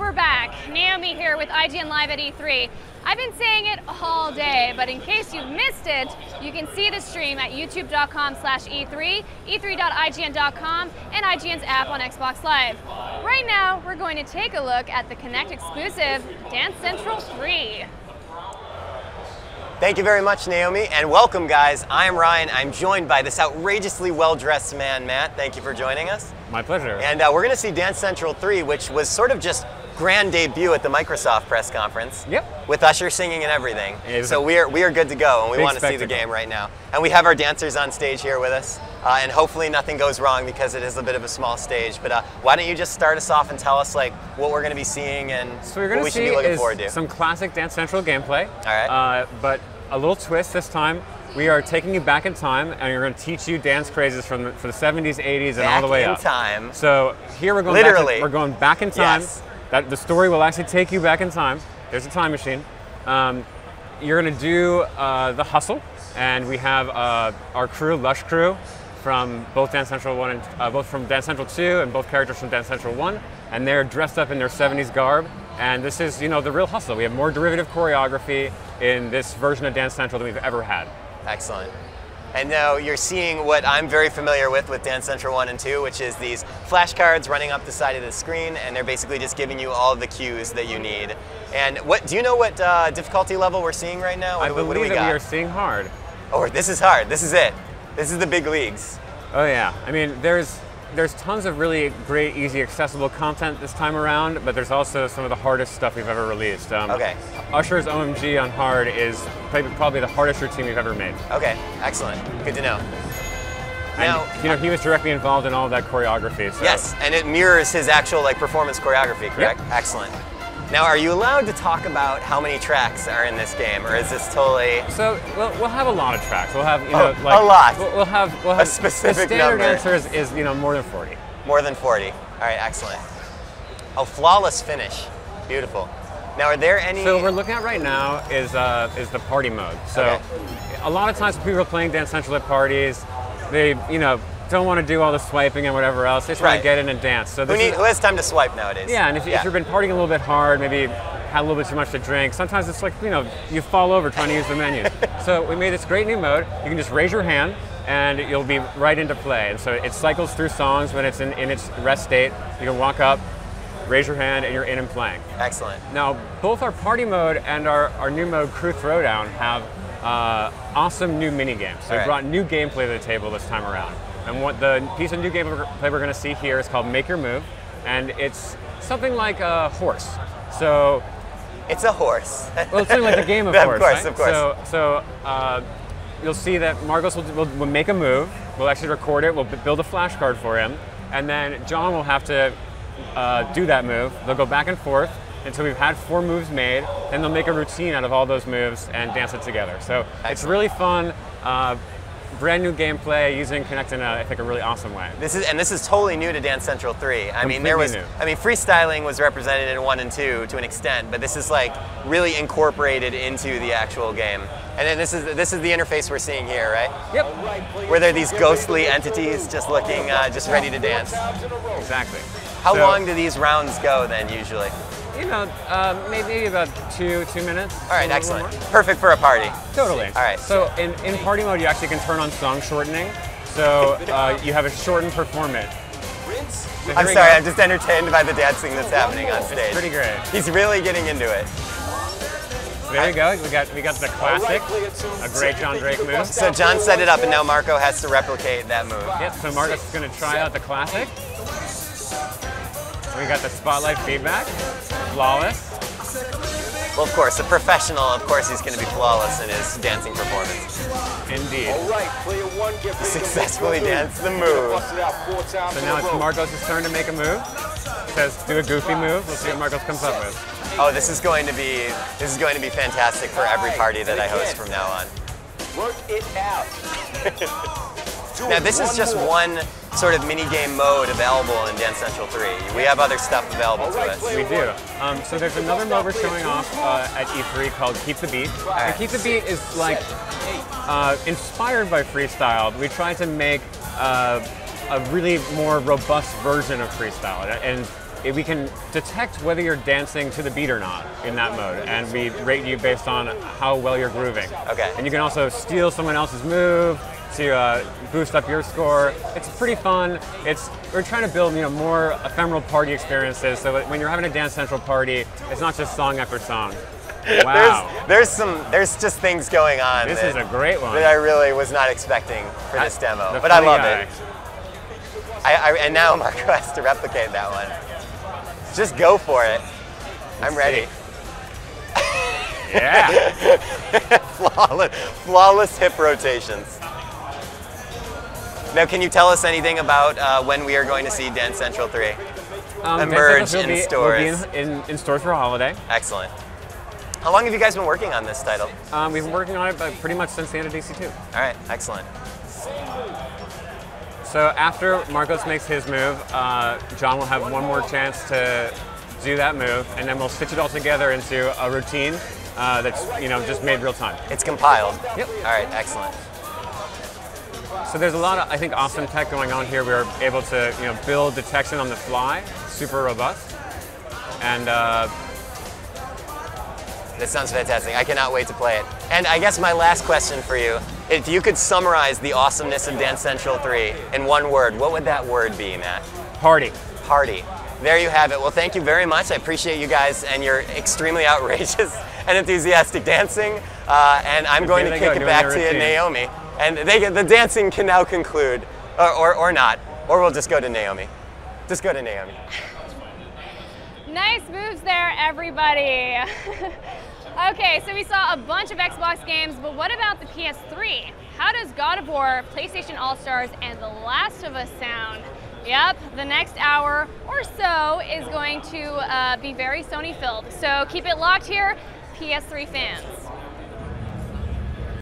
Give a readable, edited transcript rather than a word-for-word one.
we're back. Naomi here with IGN Live at E3. I've been saying it all day, but in case you've missed it, you can see the stream at youtube.com/E3, e3.ign.com, and IGN's app on Xbox Live. Right now, we're going to take a look at the Kinect exclusive Dance Central 3. Thank you very much, Naomi, and welcome, guys. I'm Ryan. I'm joined by this outrageously well-dressed man, Matt. Thank you for joining us. My pleasure. And we're going to see Dance Central 3, which was sort of just grand debut at the Microsoft press conference. Yep. With Usher singing and everything. So we are good to go, and we want to see the game right now. And we have our dancers on stage here with us, and hopefully nothing goes wrong because it is a bit of a small stage. But why don't you just start us off and tell us like what we're going to be seeing and what we should be looking forward to. Some classic Dance Central gameplay. All right. But a little twist this time. We are taking you back in time, and we're going to teach you dance crazes for the 70s, 80s, and all the way up. Back in time. So here we're going literally. We're going back in time. Yes. The story will actually take you back in time. There's a time machine. You're going to do the hustle, and we have our crew, Lush Crew, from both Dance Central 1 and both from Dance Central 2, and both characters from Dance Central 1, and they're dressed up in their 70s garb. And this is, the real hustle. We have more derivative choreography in this version of Dance Central than we've ever had. Excellent. And now you're seeing what I'm very familiar with Dance Central 1 and 2, which is these flashcards running up the side of the screen, and they're basically just giving you all the cues that you need. And do you know what difficulty level we're seeing right now? I believe that we are seeing hard. Oh, this is hard. This is it. This is the big leagues. Oh yeah. I mean, there's tons of really great, easy, accessible content this time around, but there's also some of the hardest stuff we've ever released. Okay. Usher's OMG on hard is probably the hardest routine we've ever made. Okay, excellent. Good to know. And, he was directly involved in all of that choreography. So. Yes, and it mirrors his actual performance choreography, correct? Yep. Excellent. Now, are you allowed to talk about how many tracks are in this game, or is this totally? So we'll have a lot of tracks. We'll have a lot. We'll have a specific the standard answer is more than 40. More than 40. All right, excellent. Oh, flawless finish. Beautiful. Now, are there any? So what we're looking at right now is the party mode. So okay. A lot of times when people are playing Dance Central at parties, they don't want to do all the swiping and whatever else. They just want to get in and dance. So who has time to swipe nowadays? Yeah, and if you've been partying a little bit hard, maybe had a little bit too much to drink, sometimes it's like, you fall over trying to use the menu. So we made this great new mode. You can just raise your hand and you'll be right into play. And so it cycles through songs when it's in its rest state. You can walk up, raise your hand, and you're in and playing. Excellent. Now, both our party mode and our new mode, Crew Throwdown, have awesome new mini games. So we brought new gameplay to the table this time around. And what the piece of new gameplay we're going to see here is called Make Your Move, and it's something like a horse. So it's a horse. Well, it's something like a game of horse, right? Of course. So you'll see that Margos will make a move. We'll actually record it. We'll build a flashcard for him, and then John will have to do that move. They'll go back and forth until we've had 4 moves made, and they'll make a routine out of all those moves and dance it together. So It's really fun. Brand new gameplay using Kinect in I think a really awesome way. This is totally new to Dance Central 3. Completely new. Freestyling was represented in 1 and 2 to an extent, but this is really incorporated into the actual game. And then this is the interface we're seeing here, right? Yep. Where there are these ghostly entities just looking, just ready to dance. Exactly. How long do these rounds go then usually? Maybe about two minutes. All right, excellent. Perfect for a party. Totally. All right. So in party mode, you actually can turn on song shortening. So you have a shortened performance. So I'm sorry, I'm just entertained by the dancing that's happening on stage. It's pretty great. He's really getting into it. So there you go. We got the classic, a great John Drake move. So John set it up, and now Marco has to replicate that move. Yep. So Marco's going to try out the classic. We got the spotlight feedback, flawless. Well, of course, a professional, of course, he's going to be flawless in his dancing performance. Indeed. All right, player 1 gets successfully danced the move. So now it's Marcos' turn to make a move. It says, do a goofy move. We'll see what Marcos comes up with. Oh, this is going to be fantastic for every party that I host from now on. Work it out. Now, this is just one sort of mini-game mode available in Dance Central 3. We have other stuff available to us. We do. So there's another mode we're showing off at E3 called Keep the Beat. And Keep the Beat is inspired by freestyle. We tried to make a really more robust version of freestyle. And we can detect whether you're dancing to the beat or not in that mode, and we rate you based on how well you're grooving. Okay. And you can also steal someone else's move to boost up your score. It's pretty fun. We're trying to build more ephemeral party experiences, so that when you're having a Dance Central party, it's not just song after song. Wow. There's just things going on. This is a great one. That I really was not expecting for this demo, but I love it. And now Marco has to replicate that one. Just go for it. I'm ready. Yeah. Flawless hip rotations. Now, can you tell us anything about when we are going to see Dance Central 3 emerge in stores? Will be in stores for holiday. Excellent. How long have you guys been working on this title? We've been working on it pretty much since the end of DC2. All right, excellent. So after Marcos makes his move, John will have one more chance to do that move, and then we'll stitch it all together into a routine that's just made real time. It's compiled. Yep. All right, excellent. So there's a lot of, I think, awesome tech going on here. We're able to build detection on the fly, super robust, and this sounds fantastic. I cannot wait to play it. And I guess my last question for you, if you could summarize the awesomeness of Dance Central 3 in one word, what would that word be, Matt? Party. Party. There you have it. Well, thank you very much. I appreciate you guys and your extremely outrageous and enthusiastic dancing. And I'm going to kick it back to Naomi. And the dancing can now conclude, or not, or we'll just go to Naomi. Just go to Naomi. Nice moves there, everybody. Okay, so we saw a bunch of Xbox games, but what about the PS3? How does God of War, PlayStation All-Stars, and The Last of Us sound? Yep, the next hour or so is going to be very Sony-filled. So keep it locked here, PS3 fans.